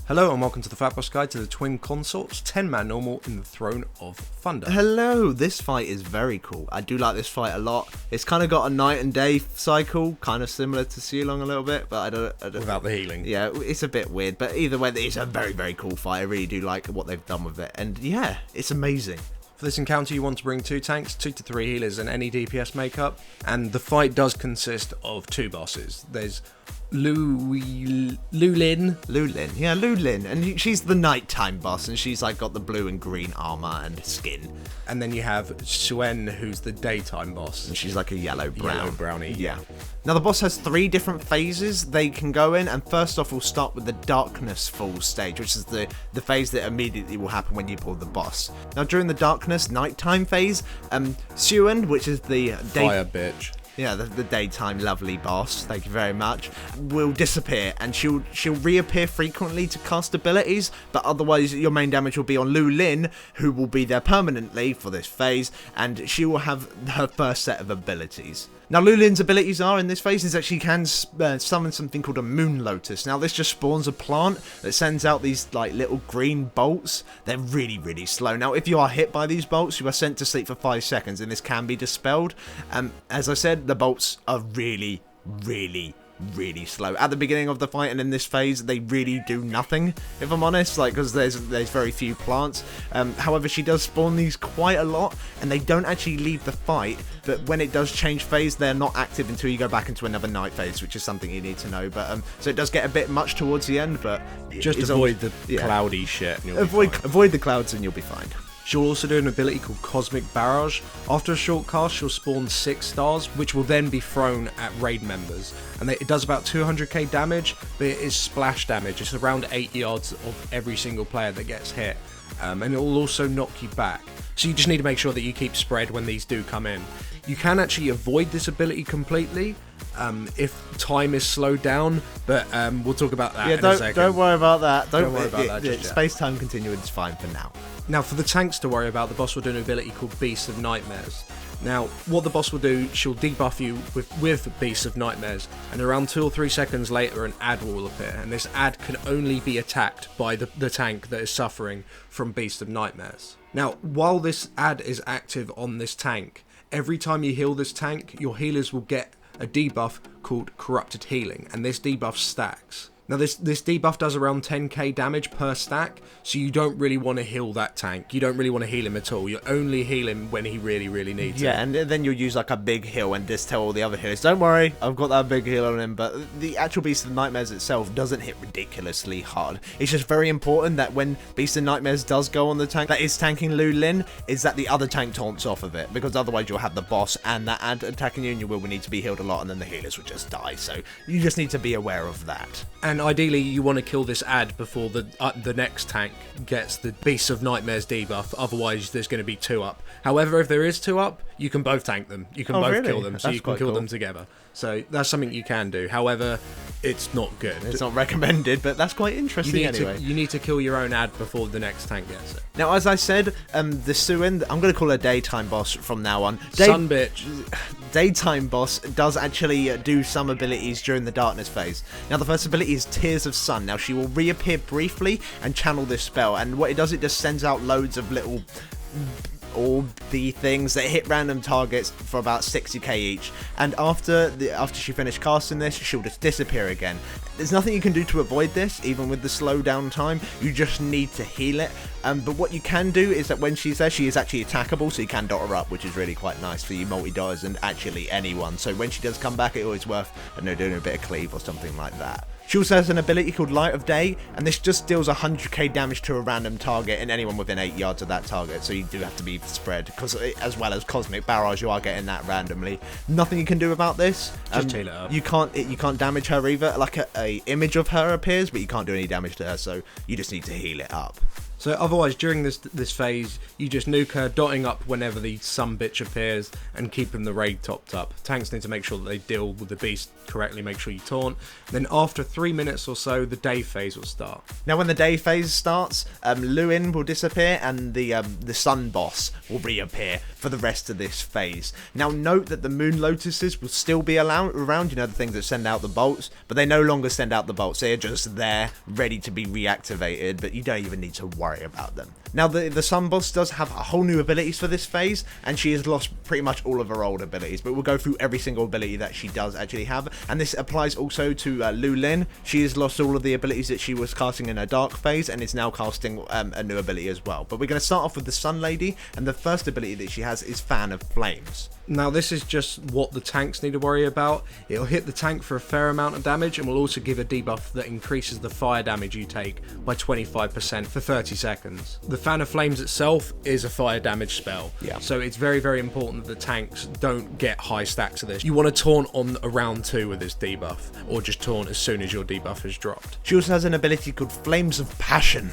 Hello and welcome to the Fatboss Guide to the Twin Consorts 10-man normal in the Throne of Thunder. Hello, this fight is very cool. I do like this fight a lot. It's kind of got a night and day cycle, kind of similar to Sealong a little bit, but I don't Without the healing. Yeah, it's a bit weird, but either way, it's a very, very cool fight. I really do like what they've done with it, and yeah, it's amazing. For this encounter, you want to bring 2 tanks, 2 to 3 healers, and any DPS makeup. And the fight does consist of 2 bosses. There's Lulin. Yeah, Lulin, and she's the nighttime boss, and she's like got the blue and green armor and skin. And then you have Suen, who's the daytime boss. And she's like a yellow brownie. Yeah. Now the boss has 3 different phases they can go in, and first off we'll start with the Darkness Fall stage, which is the phase that immediately will happen when you pull the boss. Now during the Darkness nighttime phase, Suen, which is the Fire bitch. Yeah, the daytime lovely boss, thank you very much, will disappear, and she'll reappear frequently to cast abilities, but otherwise your main damage will be on Lulin, who will be there permanently for this phase, and she will have her first set of abilities. Now Lulin's abilities are, in this phase, is that she can summon something called a Moon Lotus. Now this just spawns a plant that sends out these like little green bolts. They're really, really slow. Now if you are hit by these bolts, you are sent to sleep for 5 seconds, and this can be dispelled. As I said, the bolts are really, really slow at the beginning of the fight, and in this phase they really do nothing, if I'm honest, like, because there's very few plants. However, she does spawn these quite a lot, and they don't actually leave the fight, but when it does change phase, they're not active until you go back into another night phase, which is something you need to know. But so it does get a bit much towards the end, but just avoid the cloudy shit, and you'll avoid the clouds and you'll be fine. She'll also do an ability called Cosmic Barrage. After a short cast, she'll spawn 6 stars, which will then be thrown at raid members. And it does about 200k damage, but it is splash damage. It's around 8 yards of every single player that gets hit. And it will also knock you back. So you just need to make sure that you keep spread when these do come in. You can actually avoid this ability completely if time is slowed down, but we'll talk about that in a second. Don't worry about that. Don't worry about that. Space-time continuum is fine for now. Now for the tanks to worry about, the boss will do an ability called Beast of Nightmares. Now what the boss will do, she'll debuff you with Beast of Nightmares, and around 2 or 3 seconds later an ad will appear, and this ad can only be attacked by the tank that is suffering from Beast of Nightmares. Now while this ad is active on this tank, every time you heal this tank, your healers will get a debuff called Corrupted Healing, and this debuff stacks. Now this debuff does around 10k damage per stack, so you don't really want to heal that tank. You don't really want to heal him at all. You only heal him when he really, really needs it. Yeah, and then you'll use like a big heal and just tell all the other healers, don't worry, I've got that big heal on him. But the actual Beast of Nightmares itself doesn't hit ridiculously hard. It's just very important that when Beast of Nightmares does go on the tank that is tanking Lulin, is that the other tank taunts off of it, because otherwise you'll have the boss and that ad attacking you, and you will need to be healed a lot, and then the healers will just die. So you just need to be aware of that. And ideally you want to kill this ad before the next tank gets the Beast of Nightmares debuff, otherwise there's going to be 2 up. However, if there is 2 up, you can both tank them. You can both kill them, so you can kill them together. So that's something you can do. However, it's not good. It's not recommended, but that's quite interesting anyway. You need to kill your own ad before the next tank gets it. Now, as I said, the Suen, I'm going to call her Daytime Boss from now on. Sun bitch. Daytime Boss does actually do some abilities during the Darkness phase. Now, the first ability is Tears of Sun. Now, she will reappear briefly and channel this spell, and what it does, it just sends out loads of little orby things that hit random targets for about 60k each, and after she finished casting this, she'll just disappear again. There's nothing you can do to avoid this, even with the slowdown time. You just need to heal it. But what you can do is that when she's there, she is actually attackable, so you can dot her up, which is really quite nice for you multi-dotters and actually anyone. So when she does come back, it's always worth, I don't know, doing a bit of cleave or something like that. She also has an ability called Light of Day, and this just deals 100k damage to a random target and anyone within 8 yards of that target, so you do have to be spread, because as well as Cosmic Barrage, you are getting that randomly. Nothing you can do about this. Just heal it up. You can't damage her either. Like a image of her appears, but you can't do any damage to her, so you just need to heal it up. So otherwise, during this phase, you just nuke her, dotting up whenever the sun bitch appears and keeping the raid topped up. Tanks need to make sure that they deal with the beast correctly, make sure you taunt. Then after 3 minutes or so, the day phase will start. Now when the day phase starts, Luin will disappear and the sun boss will reappear for the rest of this phase. Now note that the moon lotuses will still be around, you know, the things that send out the bolts, but they no longer send out the bolts. They're just there, ready to be reactivated, but you don't even need to worry about them. Now the sun boss does have a whole new abilities for this phase, and she has lost pretty much all of her old abilities, but we'll go through every single ability that she does actually have, and this applies also to Lu Lin. She has lost all of the abilities that she was casting in her dark phase and is now casting a new ability as well. But we're going to start off with the Sun Lady, and the first ability that she has is Fan of Flames. Now this is just what the tanks need to worry about. It'll hit the tank for a fair amount of damage and will also give a debuff that increases the fire damage you take by 25% for 30 seconds. The Fan of Flames itself is a fire damage spell, so it's very, very important that the tanks don't get high stacks of this. You want to taunt on around 2 with this debuff, or just taunt as soon as your debuff is dropped. She also has an ability called Flames of Passion.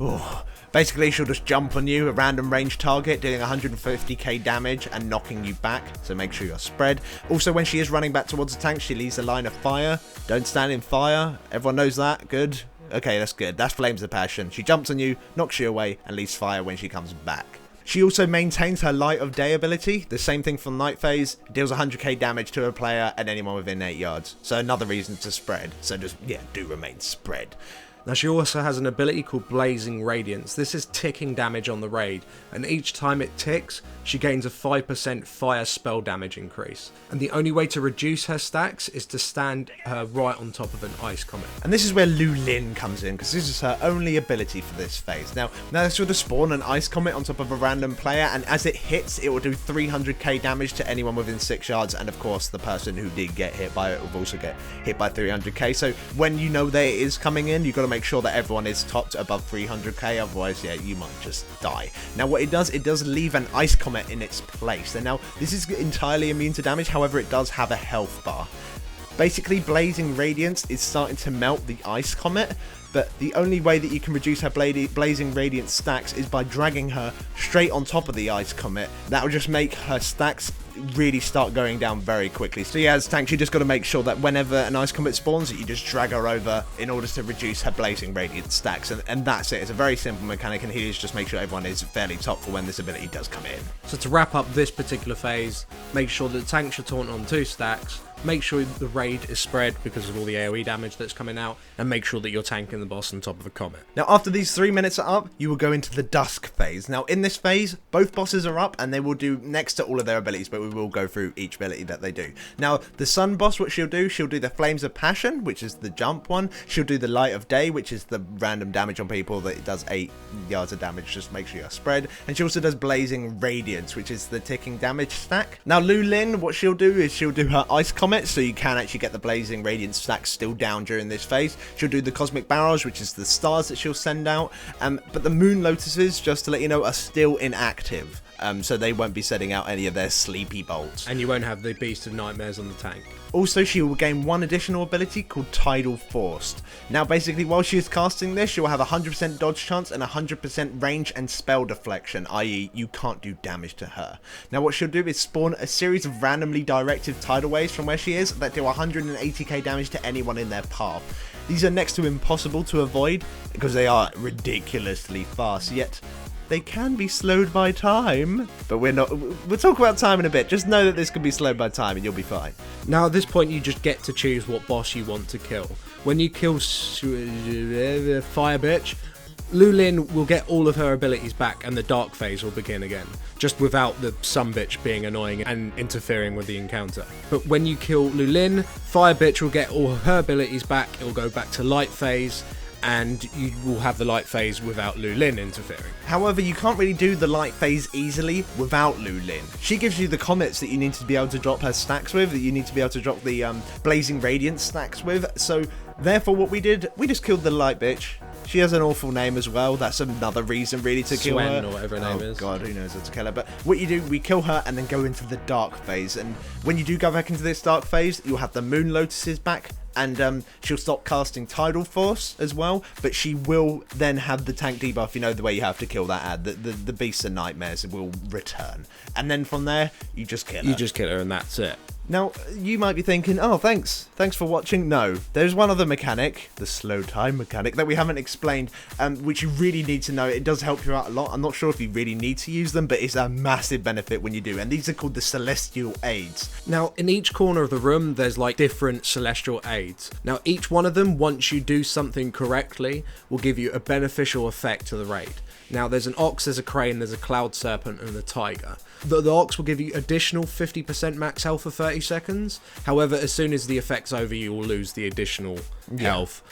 Oh. Basically, she'll just jump on you, a random range target, dealing 150k damage and knocking you back, so make sure you're spread. Also, when she is running back towards the tank, she leaves a line of fire. Don't stand in fire. Everyone knows that. Good. Okay, that's good. That's Flames of Passion. She jumps on you, knocks you away, and leaves fire when she comes back. She also maintains her Light of Day ability, the same thing from Night Phase, deals 100k damage to a player and anyone within 8 yards. So another reason to spread, so just, yeah, do remain spread. Now she also has an ability called Blazing Radiance. This is ticking damage on the raid, and each time it ticks, she gains a 5% fire spell damage increase. And the only way to reduce her stacks is to stand her right on top of an ice comet. And this is where Lu Lin comes in, because this is her only ability for this phase. Now this will spawn an ice comet on top of a random player, and as it hits, it will do 300k damage to anyone within 6 yards, and of course the person who did get hit by it will also get hit by 300k. So when you know that it is coming in, you've got to make sure that everyone is topped above 300k, otherwise yeah, you might just die. Now what it does leave an ice comet in its place, and now this is entirely immune to damage, however it does have a health bar. Basically, Blazing Radiance is starting to melt the ice comet, but the only way that you can reduce her Blazing Radiance stacks is by dragging her straight on top of the ice comet. That will just make her stacks really start going down very quickly. So yeah, as tanks, you just got to make sure that whenever an ice comet spawns, you just drag her over in order to reduce her Blazing Radiance stacks, and that's it. It's a very simple mechanic, and here is just make sure everyone is fairly top for when this ability does come in. So to wrap up this particular phase, make sure that the tanks should taunt on 2 stacks, make sure the raid is spread because of all the AoE damage that's coming out, and make sure that you're tanking the boss on top of a comet. Now after these 3 minutes are up, you will go into the Dusk phase. Now in this phase, both bosses are up and they will do next to all of their abilities, but we will go through each ability that they do. Now the Sun boss, what she'll do the Flames of Passion, which is the jump one. She'll do the Light of Day, which is the random damage on people that it does 8 yards of damage, just make sure you're spread. And she also does Blazing Radiance, which is the ticking damage stack. Now Lu Lin, what she'll do is she'll do her Ice Comet, so you can actually get the Blazing Radiance stack still down during this phase. She'll do the Cosmic Barrage, which is the stars that she'll send out, but the Moon Lotuses, just to let you know, are still inactive. So they won't be setting out any of their sleepy bolts. And you won't have the Beast of Nightmares on the tank. Also, she will gain one additional ability called Tidal Force. Now, basically, while she is casting this, she will have 100% dodge chance and 100% range and spell deflection, i.e. you can't do damage to her. Now, what she'll do is spawn a series of randomly directed tidal waves from where she is that do 180k damage to anyone in their path. These are next to impossible to avoid because they are ridiculously fast, yet they can be slowed by time, but we'll talk about time in a bit. Just know that this can be slowed by time and you'll be fine. Now at this point you just get to choose what boss you want to kill. When you kill Fire Bitch, Lu Lin will get all of her abilities back and the dark phase will begin again, just without the Sun Bitch being annoying and interfering with the encounter. But when you kill Lu Lin, Fire Bitch will get all of her abilities back, it will go back to light phase, and you will have the light phase without Lu Lin interfering. However, you can't really do the light phase easily without Lu Lin. She gives you the comets that you need to be able to drop her stacks with, that you need to be able to drop the Blazing Radiance stacks with, so therefore what we did, we just killed the light bitch. She has an awful name as well. That's another reason really to kill her. Swen or whatever her name is. Oh god, who knows how to kill her. But what you do, we kill her and then go into the dark phase. And when you do go back into this dark phase, you'll have the Moon Lotuses back. And she'll stop casting Tidal Force as well, but she will then have the tank debuff, you know, the way you have to kill that ad. The Beasts and Nightmares will return. And then from there, you just kill her. You just kill her and that's it. Now, you might be thinking, oh, thanks for watching. No, there's one other mechanic, the slow time mechanic, that we haven't explained, which you really need to know. It does help you out a lot. I'm not sure if you really need to use them, but it's a massive benefit when you do. And these are called the Celestial Aids. Now, in each corner of the room, there's like different Celestial Aids. Now, each one of them, once you do something correctly, will give you a beneficial effect to the raid. Now, there's an Ox, there's a Crane, there's a Cloud Serpent, and a Tiger. The Ox will give you additional 50% max health for 30 seconds. However, as soon as the effect's over, you will lose the additional health.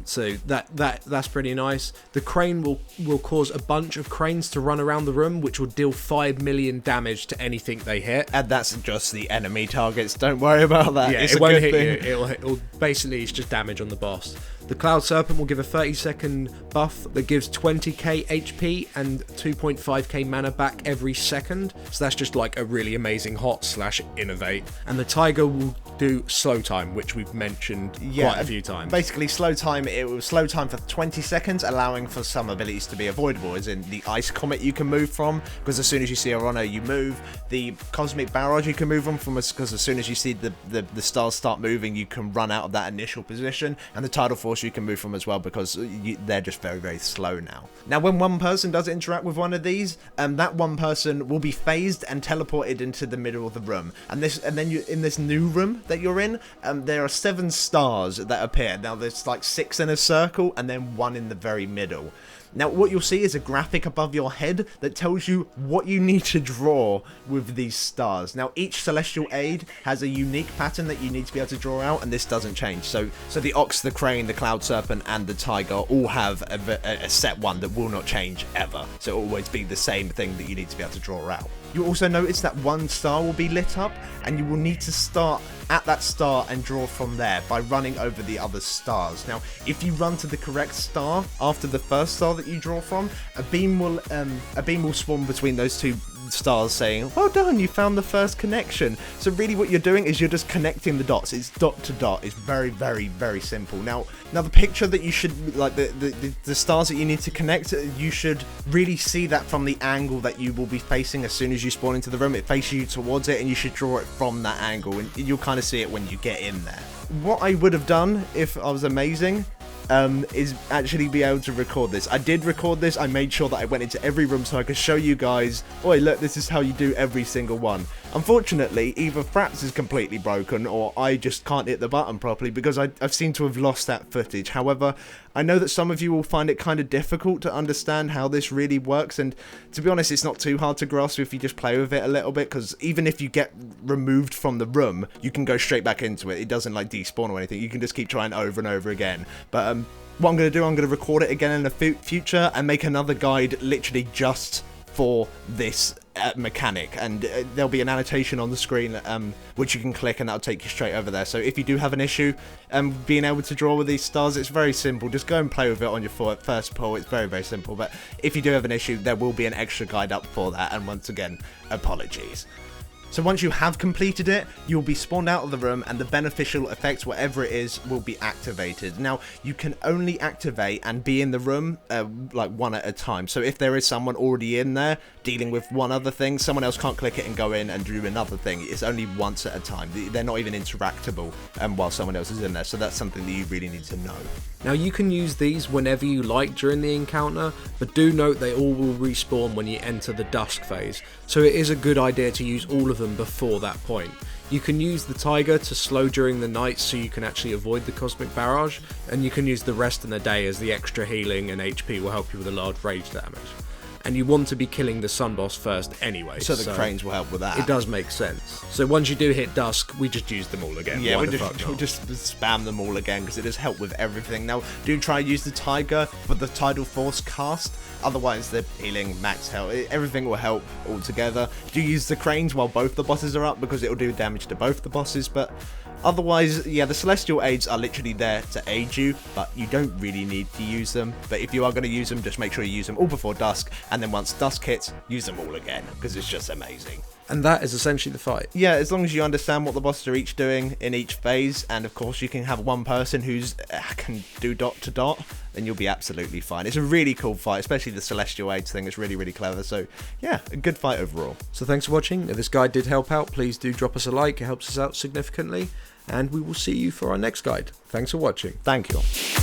So that's pretty nice. The Crane will cause a bunch of cranes to run around the room, which will deal 5 million damage to anything they hit. And that's just the enemy targets. Don't worry about that. Yeah, it's it won't hit you. It'll basically, it's just damage on the boss. The Cloud Serpent will give a 30-second buff that gives 20k HP and 2.5k mana back every second. So that's just like a really amazing hot/innovate. And the Tiger will do slow time, which we've mentioned quite a few times. Basically, slow time, it will slow time for 20 seconds, allowing for some abilities to be avoidable, as in the Ice Comet you can move from, because as soon as you see a runner, you move. The Cosmic Barrage you can move from, because as soon as you see the stars start moving, you can run out of that initial position. And the Tidal Force you can move from as well, because they're just very, very slow now. Now, when one person does interact with one of these, that one person will be phased and teleported into the middle of the room. And then you in this new room that you're in, there are 7 stars that appear. Now, there's like 6 in a circle and then 1 in the very middle. Now, what you'll see is a graphic above your head that tells you what you need to draw with these stars. Now, each Celestial Aid has a unique pattern that you need to be able to draw out, and this doesn't change. So the Ox, the Crane, the Cloud Serpent, and the Tiger all have a set one that will not change ever. So it'll always be the same thing that you need to be able to draw out. You'll also notice that 1 star will be lit up, and you will need to start at that star and draw from there by running over the other stars. Now, if you run to the correct star after the first star that you draw from, a beam will spawn between those 2 stars saying, well done, you found the first connection. So really what you're doing is you're just connecting the dots. It's dot to dot. It's very, very, very simple. Now the picture that you should, like the stars that you need to connect, you should really see that from the angle that you will be facing as soon as you spawn into the room. It faces you towards it, and you should draw it from that angle, and you'll kind of see it when you get in there. What I would have done if I was amazing is actually be able to record this. I did record this. I made sure that I went into every room so I could show you guys, oi, look, this is how you do every single one. Unfortunately, either Fraps is completely broken or I just can't hit the button properly, because I've seemed to have lost that footage. However, I know that some of you will find it kind of difficult to understand how this really works, and to be honest, it's not too hard to grasp if you just play with it a little bit, because even if you get removed from the room, you can go straight back into it. It doesn't like despawn or anything. You can just keep trying over and over again. But what I'm going to do, I'm going to record it again in the future and make another guide literally just for this mechanic, and there'll be an annotation on the screen which you can click, and that'll take you straight over there. So if you do have an issue being able to draw with these stars, it's very simple. Just go and play with it on your first pull. It's very, very simple. But if you do have an issue, there will be an extra guide up for that, and once again, apologies. So once you have completed it, you'll be spawned out of the room, and the beneficial effects, whatever it is, will be activated. Now, you can only activate and be in the room like one at a time. So if there is someone already in there dealing with one other thing, someone else can't click it and go in and do another thing. It's only once at a time. They're not even interactable while someone else is in there. So that's something that you really need to know. Now, you can use these whenever you like during the encounter, but do note they all will respawn when you enter the dusk phase. So it is a good idea to use all of them before that point. You can use the Tiger to slow during the night so you can actually avoid the Cosmic Barrage, and you can use the rest in the day as the extra healing and HP will help you with a large rage damage. And you want to be killing the Sun Boss first anyway. So the cranes will help with that. It does make sense. So once you do hit dusk, we just use them all again. Yeah, we'll just spam them all again, because it does help with everything. Now, do try and use the Tiger for the Tidal Force cast. Otherwise, the healing, max health, everything will help all together. Do use the cranes while both the bosses are up, because it will do damage to both the bosses. But Otherwise, yeah, the Celestial Aids are literally there to aid you, but you don't really need to use them. But if you are going to use them, just make sure you use them all before dusk, and then once dusk hits, use them all again, because it's just amazing. And that is essentially the fight. Yeah, as long as you understand what the bosses are each doing in each phase, and of course you can have one person who's can do dot to dot, then you'll be absolutely fine. It's a really cool fight, especially the Celestial Aids thing. It's really, really clever. So yeah, a good fight overall. So thanks for watching. If this guide did help out, please do drop us a like. It helps us out significantly. And we will see you for our next guide. Thanks for watching. Thank you.